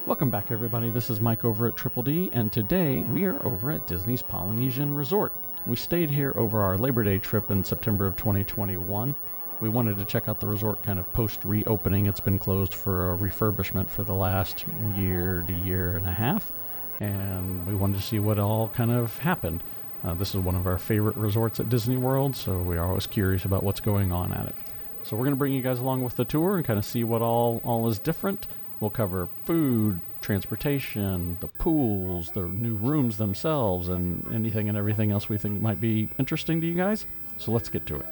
Welcome back, everybody. This is Mike over at Triple D, and today we are over at Disney's Polynesian Resort. We stayed here over our Labor Day trip in September of 2021. We wanted to check out the resort kind of post-reopening. It's been closed for a refurbishment for the last year to year and a half, and we wanted to see what all kind of happened. This is one of our favorite resorts at Disney World, so we are always curious about what's going on at it. So we're going to bring you guys along with the tour and kind of see what all is different. We'll cover food, transportation, the pools, the new rooms themselves, and anything and everything else we think might be interesting to you guys. So let's get to it.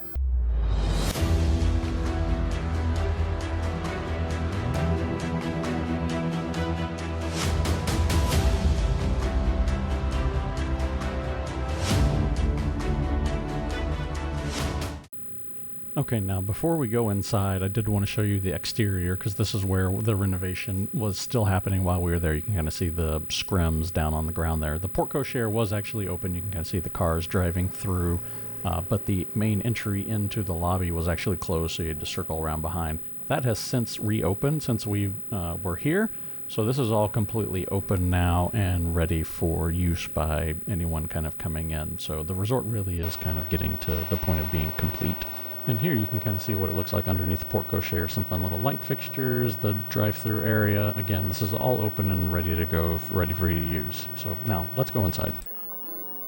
Okay, now before we go inside, I did want to show you the exterior because this is where the renovation was still happening while we were there. You can kind of see the scrims down on the ground there. The porte cochere was actually open. You can kind of see the cars driving through, but the main entry into the lobby was actually closed, so you had to circle around behind. That has since reopened since we were here, so this is all completely open now and ready for use by anyone kind of coming in. So the resort really is kind of getting to the point of being complete. And here you can kind of see what it looks like underneath the porte cochere. Some fun little light fixtures, the drive-through area. Again, this is all open and ready to go, ready for you to use. So now let's go inside.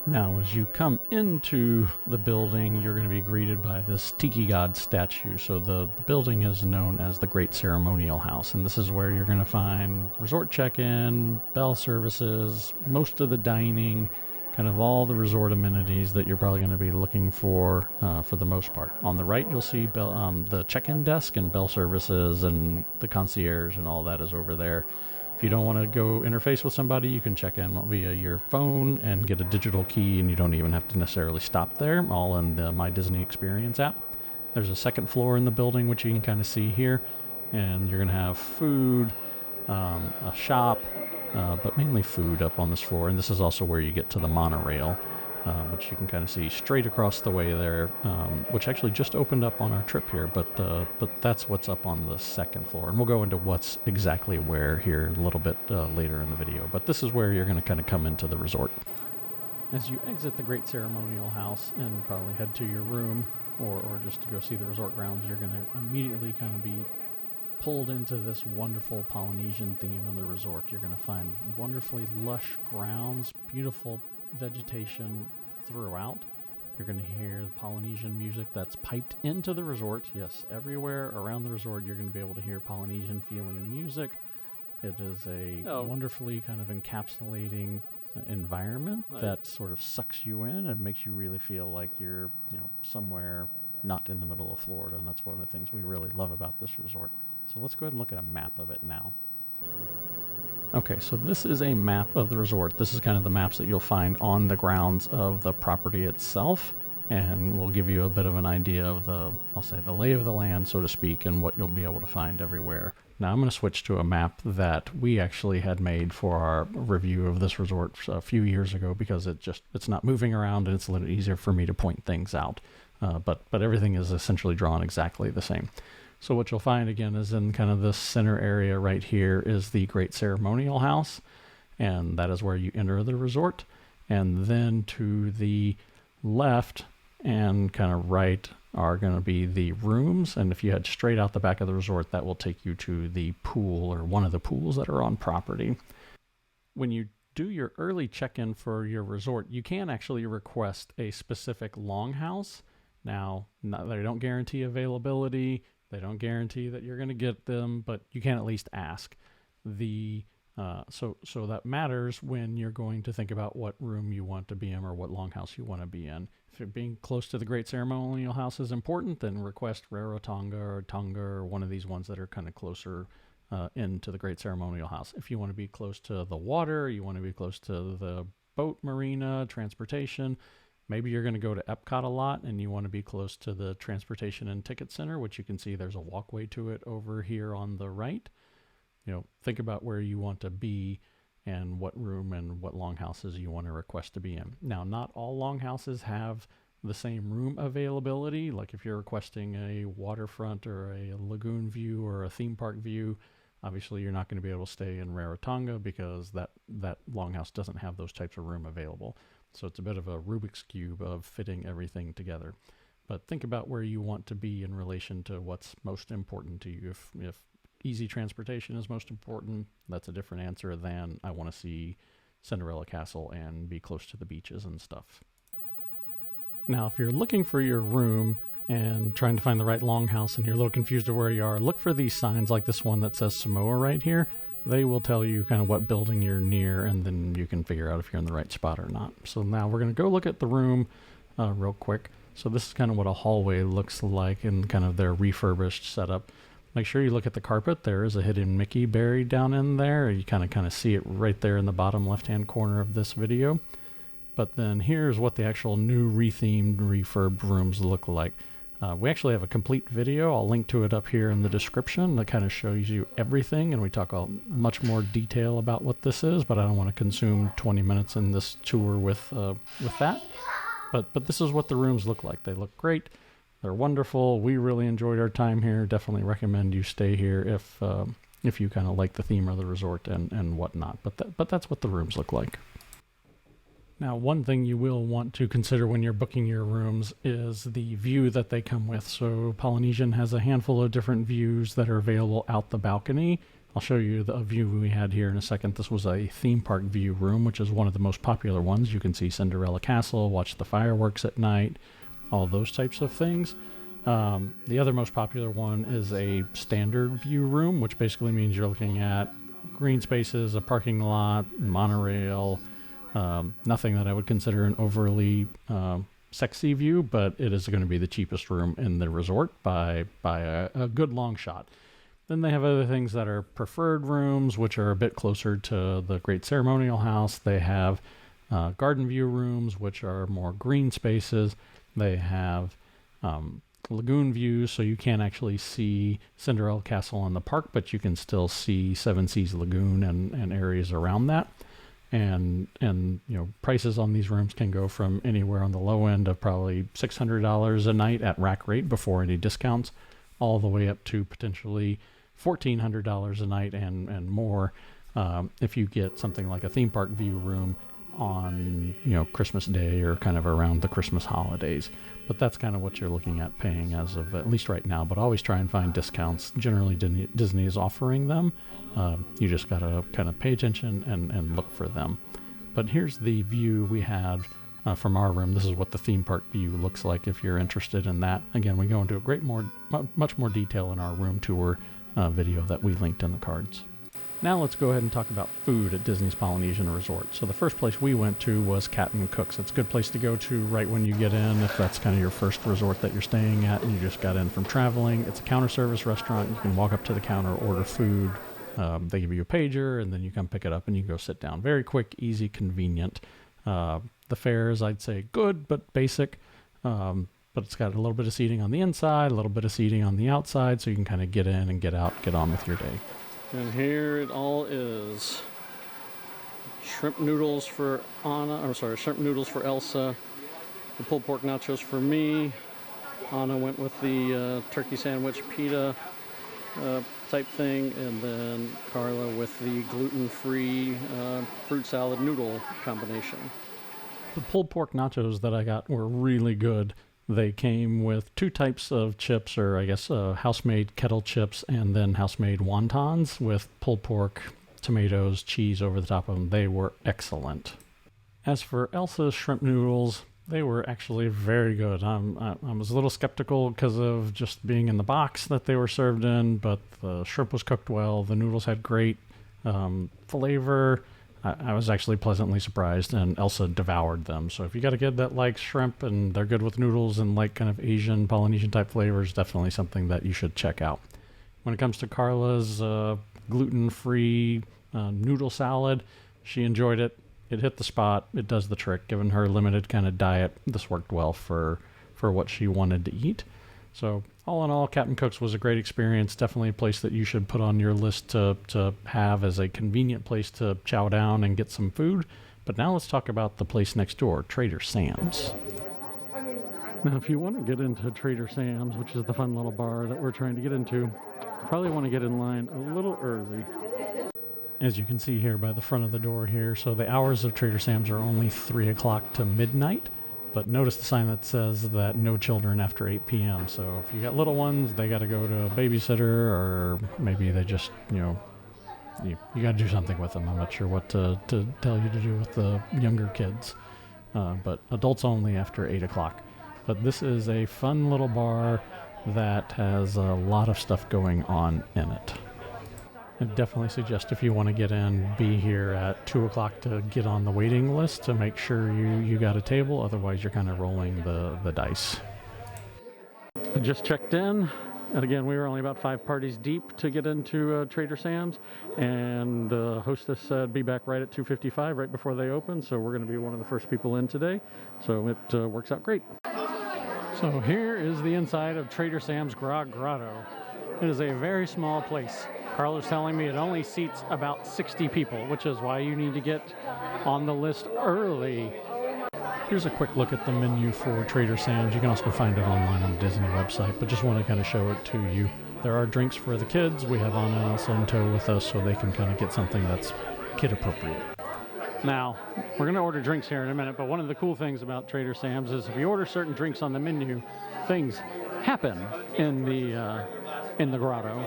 Now, as you come into the building, you're going to be greeted by this Tiki God statue. So the building is known as the Great Ceremonial House, and this is where you're going to find resort check-in, bell services, most of the dining, kind of all the resort amenities that you're probably going to be looking for the most part. On the right, you'll see the check-in desk and bell services, and the concierge and all that is over there. If you don't want to go interface with somebody, you can check in via your phone and get a digital key, and you don't even have to necessarily stop there, all in the My Disney Experience app. There's a second floor in the building, which you can kind of see here, and you're going to have food, a shop, but mainly food up on this floor. And this is also where you get to the monorail, which you can kind of see straight across the way there, which actually just opened up on our trip here, but that's what's up on the second floor. And we'll go into what's exactly where here a little bit later in the video, but this is where you're going to kind of come into the resort. As you exit the Great Ceremonial House and probably head to your room or just to go see the resort grounds, you're going to immediately kind of be pulled into this wonderful Polynesian theme in the resort. You're going to find wonderfully lush grounds, beautiful vegetation throughout. You're going to hear the Polynesian music that's piped into the resort. Yes, everywhere around the resort you're going to be able to hear Polynesian feeling music. It is a wonderfully kind of encapsulating environment that sort of sucks you in and makes you really feel like you're, somewhere not in the middle of Florida, and that's one of the things we really love about this resort. So let's go ahead and look at a map of it now. Okay, so this is a map of the resort. This is kind of the maps that you'll find on the grounds of the property itself, and we'll give you a bit of an idea of the lay of the land, so to speak, and what you'll be able to find everywhere. Now I'm going to switch to a map that we actually had made for our review of this resort a few years ago, because it's not moving around and it's a little easier for me to point things out. But everything is essentially drawn exactly the same. So what you'll find again is in kind of this center area right here is the Great Ceremonial House, and that is where you enter the resort. And then to the left and kind of right are going to be the rooms, and if you head straight out the back of the resort, that will take you to the pool or one of the pools that are on property. When you do your early check-in for your resort, you can actually request a specific longhouse. Now, they don't guarantee availability. They don't guarantee that you're going to get them, but you can at least ask. So that matters when you're going to think about what room you want to be in or what longhouse you want to be in. If being close to the Great Ceremonial House is important, then request Rarotonga or Tonga or one of these ones that are kind of closer into the Great Ceremonial House. If you want to be close to the water, you want to be close to the boat marina, transportation, maybe you're going to go to Epcot a lot and you want to be close to the Transportation and Ticket Center, which you can see there's a walkway to it over here on the right. Think about where you want to be and what room and what longhouses you want to request to be in. Now, not all longhouses have the same room availability. Like if you're requesting a waterfront or a lagoon view or a theme park view, Obviously, you're not going to be able to stay in Rarotonga because that longhouse doesn't have those types of room available. So it's a bit of a Rubik's Cube of fitting everything together. But think about where you want to be in relation to what's most important to you. If easy transportation is most important, that's a different answer than I want to see Cinderella Castle and be close to the beaches and stuff. Now, if you're looking for your room and trying to find the right longhouse and you're a little confused of where you are, look for these signs like this one that says Samoa right here. They will tell you kind of what building you're near, and then you can figure out if you're in the right spot or not. So now we're going to go look at the room real quick. So this is kind of what a hallway looks like in kind of their refurbished setup. Make sure you look at the carpet. There is a hidden Mickey buried down in there. You kind of see it right there in the bottom left-hand corner of this video. But then here's what the actual new rethemed, refurbed rooms look like. We actually have a complete video. I'll link to it up here in the description that kind of shows you everything, and we talk much more detail about what this is, but I don't want to consume 20 minutes in this tour with that. But this is what the rooms look like. They look great. They're wonderful. We really enjoyed our time here. Definitely recommend you stay here if you kind of like the theme of the resort and whatnot. But that's what the rooms look like. Now, one thing you will want to consider when you're booking your rooms is the view that they come with. So Polynesian has a handful of different views that are available out the balcony. I'll show you the view we had here in a second. This was a theme park view room, which is one of the most popular ones. You can see Cinderella Castle, watch the fireworks at night, all those types of things. The other most popular one is a standard view room, which basically means you're looking at green spaces, a parking lot, monorail. Nothing that I would consider an overly sexy view, but it is going to be the cheapest room in the resort by a good long shot. Then they have other things that are preferred rooms, which are a bit closer to the Great Ceremonial House. They have garden view rooms, which are more green spaces. They have lagoon views, so you can't actually see Cinderella Castle in the park, but you can still see Seven Seas Lagoon and areas around that. And prices on these rooms can go from anywhere on the low end of probably $600 a night at rack rate before any discounts, all the way up to potentially $1,400 a night and more if you get something like a theme park view room on Christmas Day or kind of around the Christmas holidays. But that's kind of what you're looking at paying as of at least right now. But always try and find discounts. Generally, Disney is offering them. You just got to kind of pay attention and look for them. But here's the view we had from our room. This is what the theme park view looks like if you're interested in that. Again, we go into much more detail in our room tour video that we linked in the cards. Now let's go ahead and talk about food at Disney's Polynesian Resort. So the first place we went to was Captain Cook's. It's a good place to go to right when you get in if that's kind of your first resort that you're staying at and you just got in from traveling. It's a counter service restaurant. You can walk up to the counter, order food. They give you a pager and then you come pick it up and you go sit down. Very quick, easy, convenient. The fares, I'd say good but basic. But it's got a little bit of seating on the inside, a little bit of seating on the outside, so you can kind of get in and get out, get on with your day. And here it all is. Shrimp noodles for shrimp noodles for Elsa. The pulled pork nachos for me. Anna went with the turkey sandwich pita type thing, and then Carla with the gluten-free fruit salad noodle combination. The pulled pork nachos that I got were really good. They came with two types of chips, or I guess house-made kettle chips, and then house-made wontons with pulled pork, tomatoes, cheese over the top of them. They were excellent. As for Elsa's shrimp noodles, they were actually very good. I was a little skeptical because of just being in the box that they were served in, but the shrimp was cooked well. The noodles had great flavor. I was actually pleasantly surprised, and Elsa devoured them. So if you got a kid that likes shrimp and they're good with noodles and like kind of Asian, Polynesian type flavors, definitely something that you should check out. When it comes to Carla's gluten-free noodle salad, she enjoyed it. It hit the spot. It does the trick. Given her limited kind of diet, this worked well for what she wanted to eat. So all in all, Captain Cook's was a great experience. Definitely a place that you should put on your list to have as a convenient place to chow down and get some food. But now let's talk about the place next door, Trader Sam's. Now, if you want to get into Trader Sam's, which is the fun little bar that we're trying to get into, Probably want to get in line a little early. As you can see here by the front of the door here, so the hours of Trader Sam's are only 3 o'clock to midnight, but notice the sign that says that no children after 8 p.m. So if you got little ones, they got to go to a babysitter, or maybe they just, you got to do something with them. I'm not sure what to tell you to do with the younger kids, but adults only after 8 o'clock. But this is a fun little bar that has a lot of stuff going on in it. I definitely suggest, if you want to get in, be here at 2 o'clock to get on the waiting list to make sure you got a table. Otherwise, you're kind of rolling the dice. I just checked in, and again, we were only about 5 parties deep to get into Trader Sam's, and the hostess said be back right at 2:55, right before they open, so we're going to be one of the first people in today, so it works out great. So here is the inside of Trader Sam's Grotto. It is a very small place. Carla's telling me it only seats about 60 people, which is why you need to get on the list early. Here's a quick look at the menu for Trader Sam's. You can also find it online on the Disney website, but just want to kind of show it to you. There are drinks for the kids. We have Anna and Elsa in tow with us, so they can kind of get something that's kid appropriate. Now, we're going to order drinks here in a minute, but one of the cool things about Trader Sam's is if you order certain drinks on the menu, things happen in the grotto.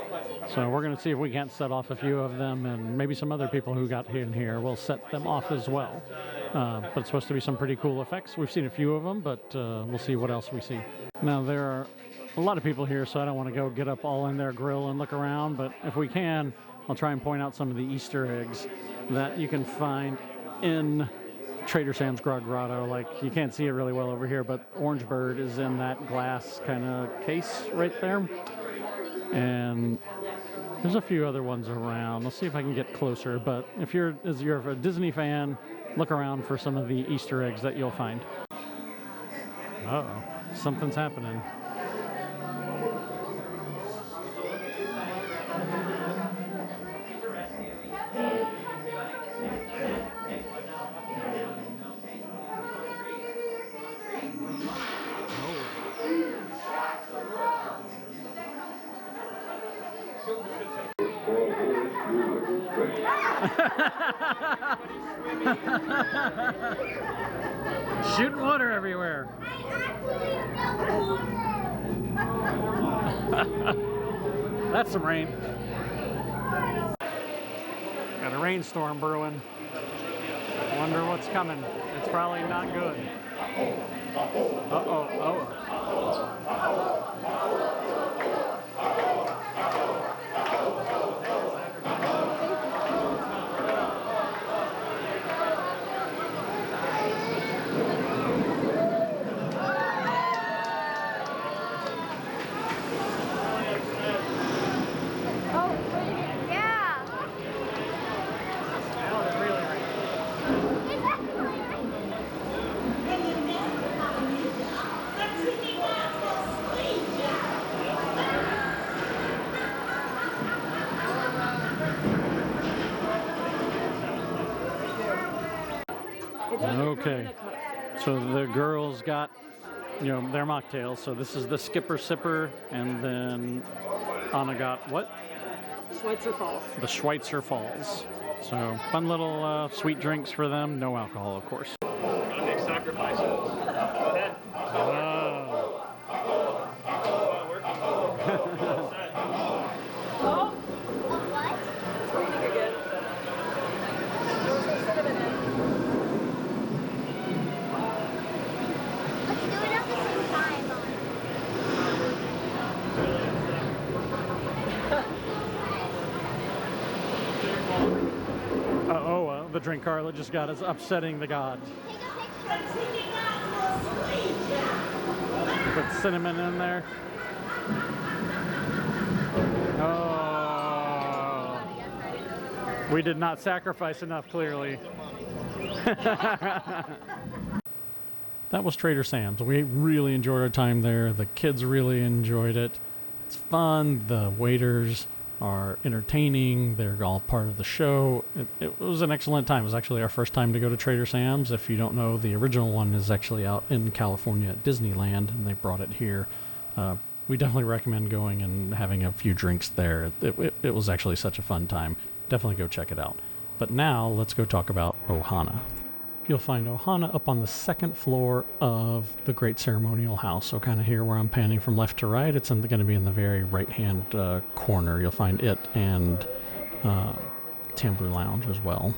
So we're going to see if we can't set off a few of them, and maybe some other people who got in here will set them off as well. But it's supposed to be some pretty cool effects. We've seen a few of them, but we'll see what else we see. Now, there are a lot of people here, so I don't want to go get up all in their grill and look around, but if we can, I'll try and point out some of the Easter eggs that you can find in Trader Sam's Grotto. Like, you can't see it really well over here, but Orange Bird is in that glass kind of case right there. And there's a few other ones around. Let's see if I can get closer, but if you're a Disney fan, look around for some of the Easter eggs that you'll find. Uh-oh, something's happening. Shooting water everywhere. That's some rain. Got a rainstorm brewing. Wonder what's coming. It's probably not good. Uh-oh. Okay, so the girls got, their mocktails. So this is the Skipper Sipper, and then Anna got what? Schweitzer Falls. The Schweitzer Falls. So fun little sweet drinks for them. No alcohol, of course. Gotta make sacrifices. The drink Carla just got is upsetting the gods. Put cinnamon in there. Oh, we did not sacrifice enough, clearly. That was Trader Sam's. We really enjoyed our time there. The kids really enjoyed it. It's fun. The waiters are entertaining. They're all part of the show. It was an excellent time. It was actually our first time to go to Trader Sam's. If you don't know, the original one is actually out in California at Disneyland, and they brought it here. we definitely recommend going and having a few drinks there. It was actually such a fun time. Definitely go check it out. But now let's go talk about Ohana. You'll find Ohana up on the second floor of the Great Ceremonial House. So kind of here where I'm panning from left to right, it's going to be in the very right-hand corner. You'll find it and Tambu Lounge as well.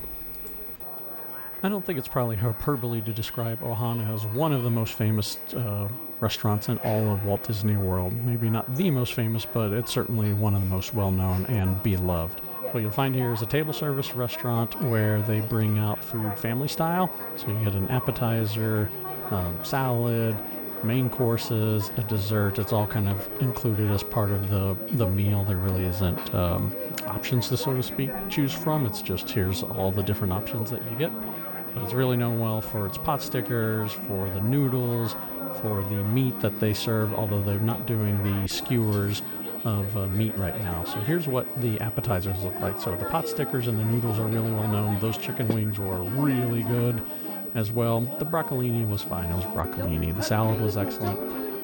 I don't think it's probably hyperbole to describe Ohana as one of the most famous restaurants in all of Walt Disney World. Maybe not the most famous, but it's certainly one of the most well-known and beloved. What you'll find here is a table service restaurant where they bring out food family style. So you get an appetizer, salad, main courses, a dessert. It's all kind of included as part of the meal. There really isn't options to, so to speak, choose from. It's just here's all the different options that you get. But it's really known well for its pot stickers, for the noodles, for the meat that they serve, although they're not doing the skewers of meat right now. So here's what the appetizers look like. So the pot stickers and the noodles are really well known. Those chicken wings were really good as well. The broccolini was fine. It was broccolini. The salad was excellent.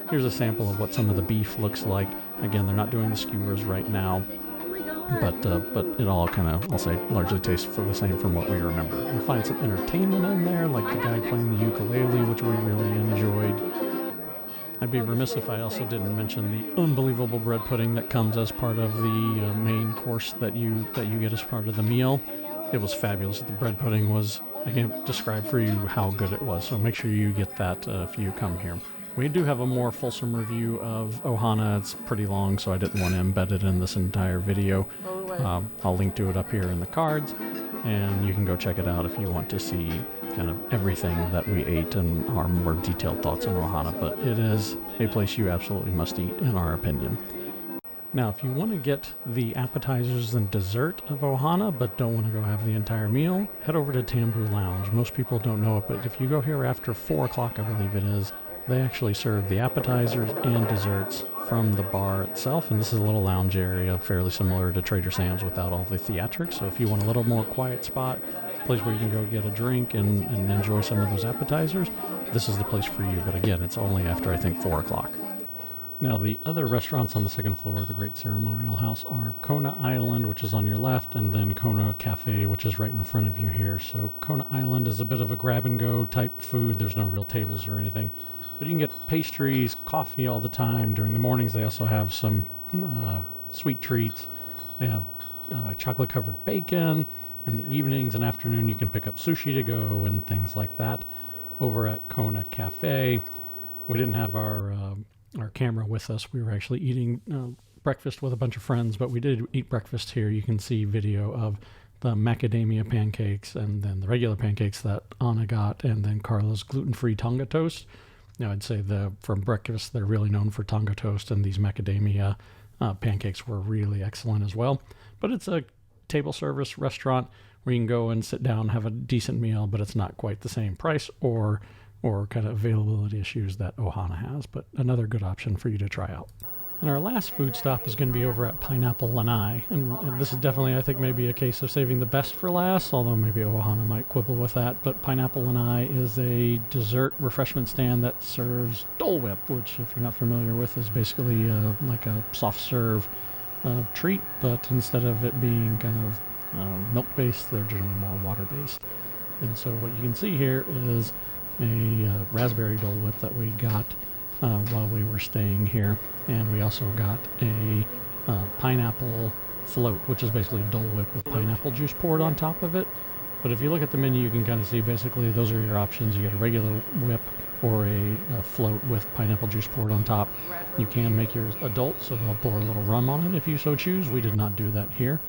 Here's a sample of what some of the beef looks like. Again, they're not doing the skewers right now, but it all kind of, I'll say, largely tastes for the same from what we remember. You'll find some entertainment in there, like the guy playing the ukulele, which we really enjoyed. I'd be remiss if I also didn't mention the unbelievable bread pudding that comes as part of the main course that you get as part of the meal. It was fabulous. The bread pudding was, I can't describe for you how good it was, so make sure you get that if you come here. We do have a more fulsome review of Ohana. It's pretty long, so I didn't want to embed it in this entire video. I'll link to it up here in the cards, and you can go check it out if you want to see kind of everything that we ate and our more detailed thoughts on Ohana. But it is a place you absolutely must eat, in our opinion. Now, if you want to get the appetizers and dessert of Ohana, but don't want to go have the entire meal, head over to Tambu Lounge. Most people don't know it, but if you go here after 4 o'clock, I believe it is, they actually serve the appetizers and desserts from the bar itself, and this is a little lounge area fairly similar to Trader Sam's without all the theatrics. So if you want a little more quiet spot, a place where you can go get a drink and enjoy some of those appetizers, this is the place for you. But again, it's only after, I think, 4 o'clock. Now, the other restaurants on the second floor of the Great Ceremonial House are Kona Island, which is on your left, and then Kona Cafe, which is right in front of you here. So Kona Island is a bit of a grab-and-go type food. There's no real tables or anything. But you can get pastries, coffee all the time. During the mornings, they also have some sweet treats. They have chocolate-covered bacon. In the evenings and afternoon, you can pick up sushi to go and things like that. Over at Kona Cafe, we didn't have our camera with us. We were actually eating breakfast with a bunch of friends, but we did eat breakfast here. You can see video of the macadamia pancakes and then the regular pancakes that Anna got, and then Carla's gluten-free Tonga toast. Now, I'd say from breakfast, they're really known for Tonga toast, and these macadamia pancakes were really excellent as well. But it's a table service restaurant where you can go and sit down, have a decent meal, but it's not quite the same price or kind of availability issues that Ohana has, but another good option for you to try out. And our last food stop is going to be over at Pineapple Lanai, and this is definitely, I think, maybe a case of saving the best for last, although maybe Ohana might quibble with that. But Pineapple Lanai is a dessert refreshment stand that serves Dole Whip, which, if you're not familiar with, is basically like a soft serve treat, but instead of it being kind of milk-based, they're generally more water-based. And so what you can see here is a raspberry Dole Whip that we got while we were staying here, and we also got a pineapple float, which is basically Dole Whip with pineapple juice poured on top of it. But if you look at the menu, you can kind of see basically those are your options. You get a regular whip or a float with pineapple juice poured on top. You can make yours adult, so they'll pour a little rum on it if you so choose. We did not do that here.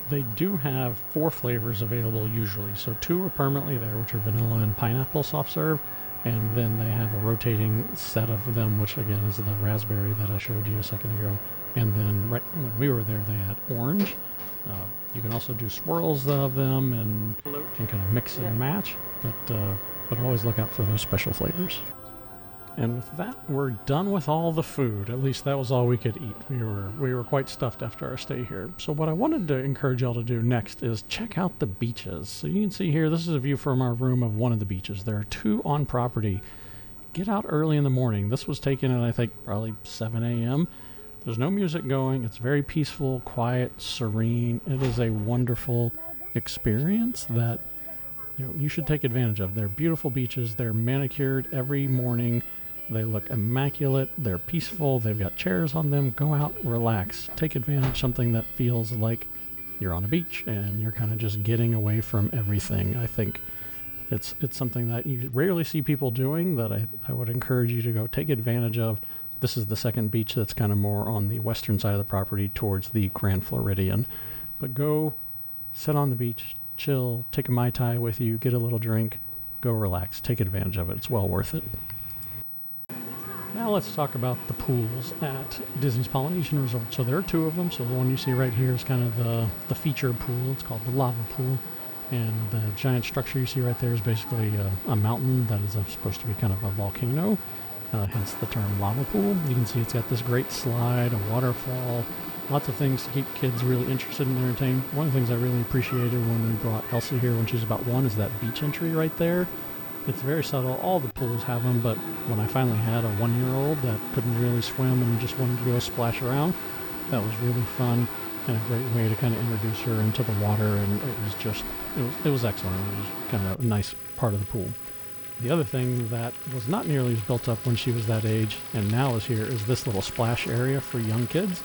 They do have 4 flavors available usually. So 2 are permanently there, which are vanilla and pineapple soft serve. And then they have a rotating set of them, which again is the raspberry that I showed you a second ago. And then right when we were there, they had orange. You can also do swirls of them and kind of mix and match. But always look out for those special flavors. And with that, we're done with all the food. At least that was all we could eat. We were quite stuffed after our stay here. So what I wanted to encourage y'all to do next is check out the beaches. So you can see here, this is a view from our room of one of the beaches. There are 2 on property. Get out early in the morning. This was taken at, I think, probably 7 a.m. There's no music going. It's very peaceful, quiet, serene. It is a wonderful experience that you should take advantage of. They're beautiful beaches. They're manicured every morning. They look immaculate. They're peaceful. They've got chairs on them. Go out, relax. Take advantage of something that feels like you're on a beach and you're kind of just getting away from everything. I think it's something that you rarely see people doing that I would encourage you to go take advantage of. This is the second beach that's kind of more on the western side of the property towards the Grand Floridian. But go sit on the beach, chill, take a Mai Tai with you, get a little drink, go relax, take advantage of it. It's well worth it. Now let's talk about the pools at Disney's Polynesian Resort. So there are two of them. So the one you see right here is kind of the feature pool. It's called the lava pool. And the giant structure you see right there is basically a mountain that is supposed to be kind of a volcano. Hence the term lava pool. You can see it's got this great slide, a waterfall, lots of things to keep kids really interested and entertained. One of the things I really appreciated when we brought Elsie here when she was about 1 is that beach entry right there. It's very subtle. All the pools have them, but when I finally had a 1-year-old that couldn't really swim and just wanted to go splash around, that was really fun and a great way to kind of introduce her into the water. And it was excellent. It was kind of a nice part of the pool. The other thing that was not nearly as built up when she was that age and now is here is this little splash area for young kids.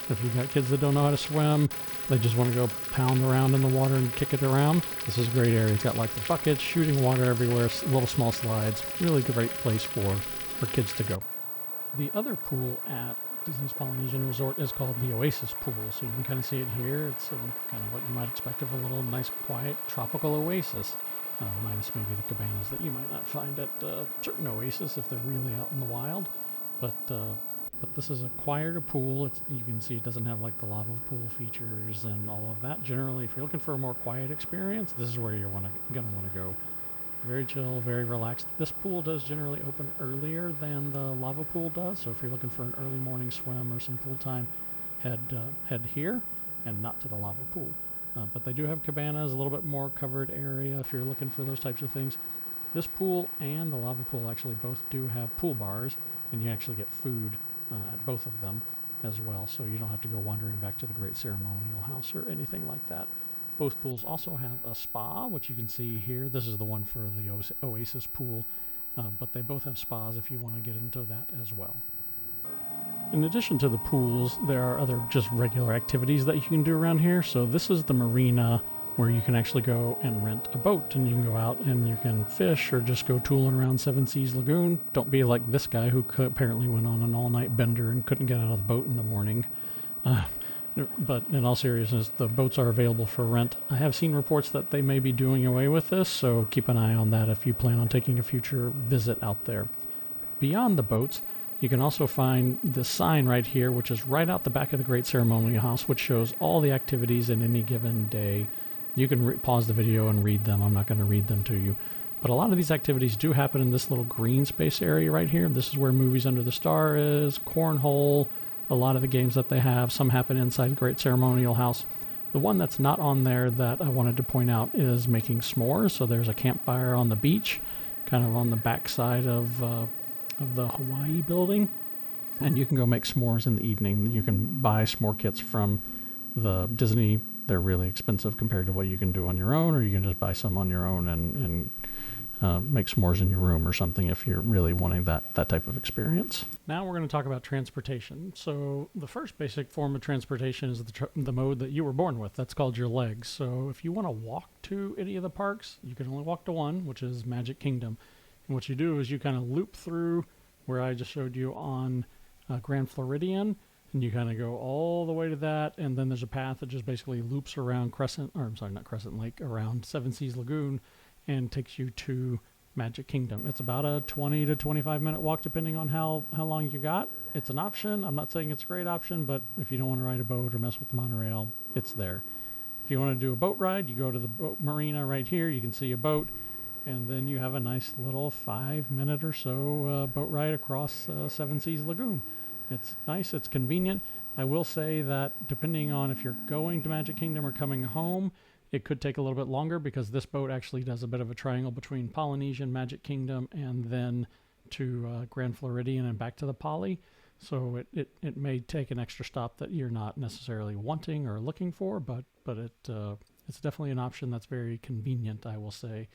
If you've got kids that don't know how to swim, they just want to go pound around in the water and kick it around, this is a great area. It's got like the buckets, shooting water everywhere, little small slides. Really great place for kids to go. The other pool at Disney's Polynesian Resort is called the Oasis Pool. So you can kind of see it here. It's kind of what you might expect of a little nice, quiet, tropical oasis. Minus maybe the cabanas that you might not find at certain oasis if they're really out in the wild. But this is a quieter pool. You can see it doesn't have like the lava pool features and all of that. Generally, if you're looking for a more quiet experience, this is where you're gonna want to go. Very chill, very relaxed. This pool does generally open earlier than the lava pool does. So if you're looking for an early morning swim or some pool time, head here and not to the lava pool. But they do have cabanas, a little bit more covered area if you're looking for those types of things. This pool and the lava pool actually both do have pool bars, and you actually get food at both of them as well, so you don't have to go wandering back to the Great Ceremonial House or anything like that. Both pools also have a spa, which you can see here. This is the one for the Oasis pool, but they both have spas if you want to get into that as well. In addition to the pools, there are other just regular activities that you can do around here. So this is the marina where you can actually go and rent a boat, and you can go out and you can fish or just go tooling around Seven Seas Lagoon. Don't be like this guy who apparently went on an all-night bender and couldn't get out of the boat in the morning. But in all seriousness, the boats are available for rent. I have seen reports that they may be doing away with this, so keep an eye on that if you plan on taking a future visit out there. Beyond the boats, you can also find this sign right here, which is right out the back of the Great Ceremonial House, which shows all the activities in any given day. You can pause the video and read them. I'm not going to read them to you. But a lot of these activities do happen in this little green space area right here. This is where Movies Under the Star is, Cornhole, a lot of the games that they have. Some happen inside the Great Ceremonial House. The one that's not on there that I wanted to point out is making s'mores. So there's a campfire on the beach, kind of on the back side of the Hawaii building, and you can go make s'mores in the evening. You can buy s'more kits from the Disney. They're really expensive compared to what you can do on your own, or you can just buy some on your own and make s'mores in your room or something if you're really wanting that type of experience. Now we're going to talk about transportation. So the first basic form of transportation is the mode that you were born with. That's called your legs. So if you want to walk to any of the parks, you can only walk to one, which is Magic Kingdom. And what you do is you kind of loop through where I just showed you on Grand Floridian, and you kind of go all the way to that, and then there's a path that just basically loops around around Seven Seas Lagoon, and takes you to Magic Kingdom. It's about a 20 to 25 minute walk depending on how long you got. It's an option. I'm not saying it's a great option, but if you don't want to ride a boat or mess with the monorail, it's there. If you want to do a boat ride, you go to the boat marina right here. You can see a boat. And then you have a nice little 5-minute or so boat ride across Seven Seas Lagoon. It's nice, it's convenient. I will say that depending on if you're going to Magic Kingdom or coming home, it could take a little bit longer because this boat actually does a bit of a triangle between Polynesian, Magic Kingdom, and then to Grand Floridian and back to the Poly. So it may take an extra stop that you're not necessarily wanting or looking for, but it's definitely an option that's very convenient, I will say.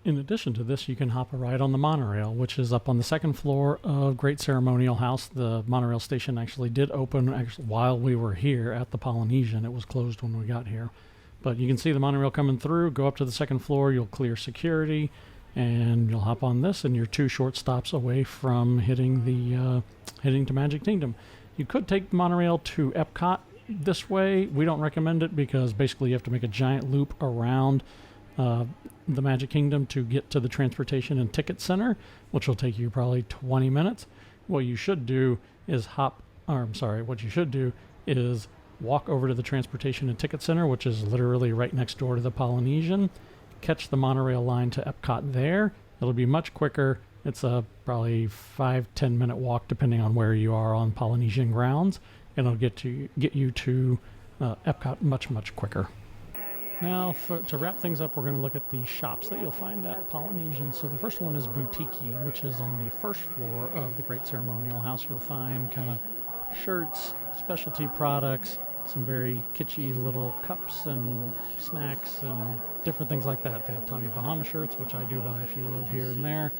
In addition to this, you can hop a ride on the monorail, which is up on the second floor of Great Ceremonial House. The monorail station actually did open while we were here at the Polynesian. It was closed when we got here. But you can see the monorail coming through, go up to the second floor, you'll clear security, and you'll hop on this, and you're 2 short stops away from hitting to Magic Kingdom. You could take the monorail to Epcot this way. We don't recommend it because basically you have to make a giant loop around the Magic Kingdom to get to the Transportation and Ticket Center, which will take you probably 20 minutes. What you should do is walk over to the Transportation and Ticket Center, which is literally right next door to the Polynesian. Catch the monorail line to Epcot there. It'll be much quicker. It's a probably 5-10 minute walk depending on where you are on Polynesian grounds, and it'll get you to Epcot much quicker. Now, to wrap things up, we're going to look at the shops that you'll find at Polynesian. So the first one is Boutique, which is on the first floor of the Great Ceremonial House. You'll find kind of shirts, specialty products, some very kitschy little cups and snacks and different things like that. They have Tommy Bahama shirts, which I do buy a few of here and there.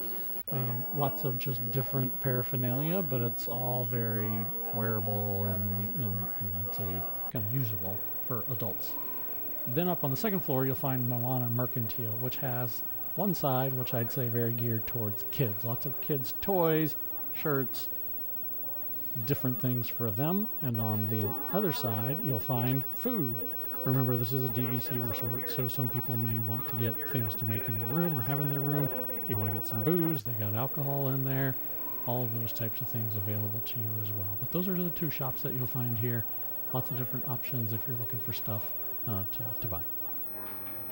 Lots of just different paraphernalia, but it's all very wearable and I'd say kind of usable for adults. Then up on the second floor, you'll find Moana Mercantile, which has one side, which I'd say very geared towards kids. Lots of kids' toys, shirts, different things for them. And on the other side, you'll find food. Remember, this is a DVC resort, so some people may want to get things to make in the room or have in their room. If you want to get some booze, they got alcohol in there. All of those types of things available to you as well. But those are the 2 shops that you'll find here. Lots of different options if you're looking for stuff to buy.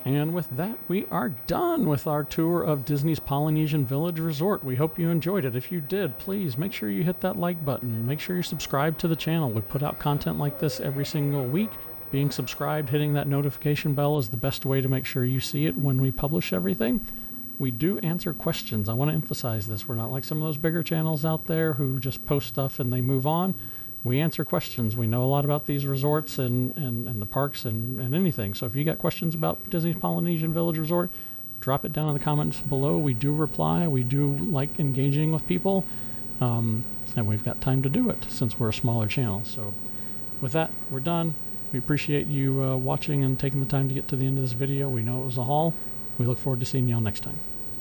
And with that, we are done with our tour of Disney's Polynesian Village Resort. We hope you enjoyed it. If you did, please make sure you hit that like button. Make sure you subscribe to the channel. We put out content like this every single week. Being subscribed, hitting that notification bell is the best way to make sure you see it when we publish everything. We do answer questions. I want to emphasize this. We're not like some of those bigger channels out there who just post stuff and they move on. We answer questions. We know a lot about these resorts and the parks and anything. So if you got questions about Disney's Polynesian Village Resort, drop it down in the comments below. We do reply. We do like engaging with people. And we've got time to do it since we're a smaller channel. So with that, we're done. We appreciate you watching and taking the time to get to the end of this video. We know it was a haul. We look forward to seeing you all next time.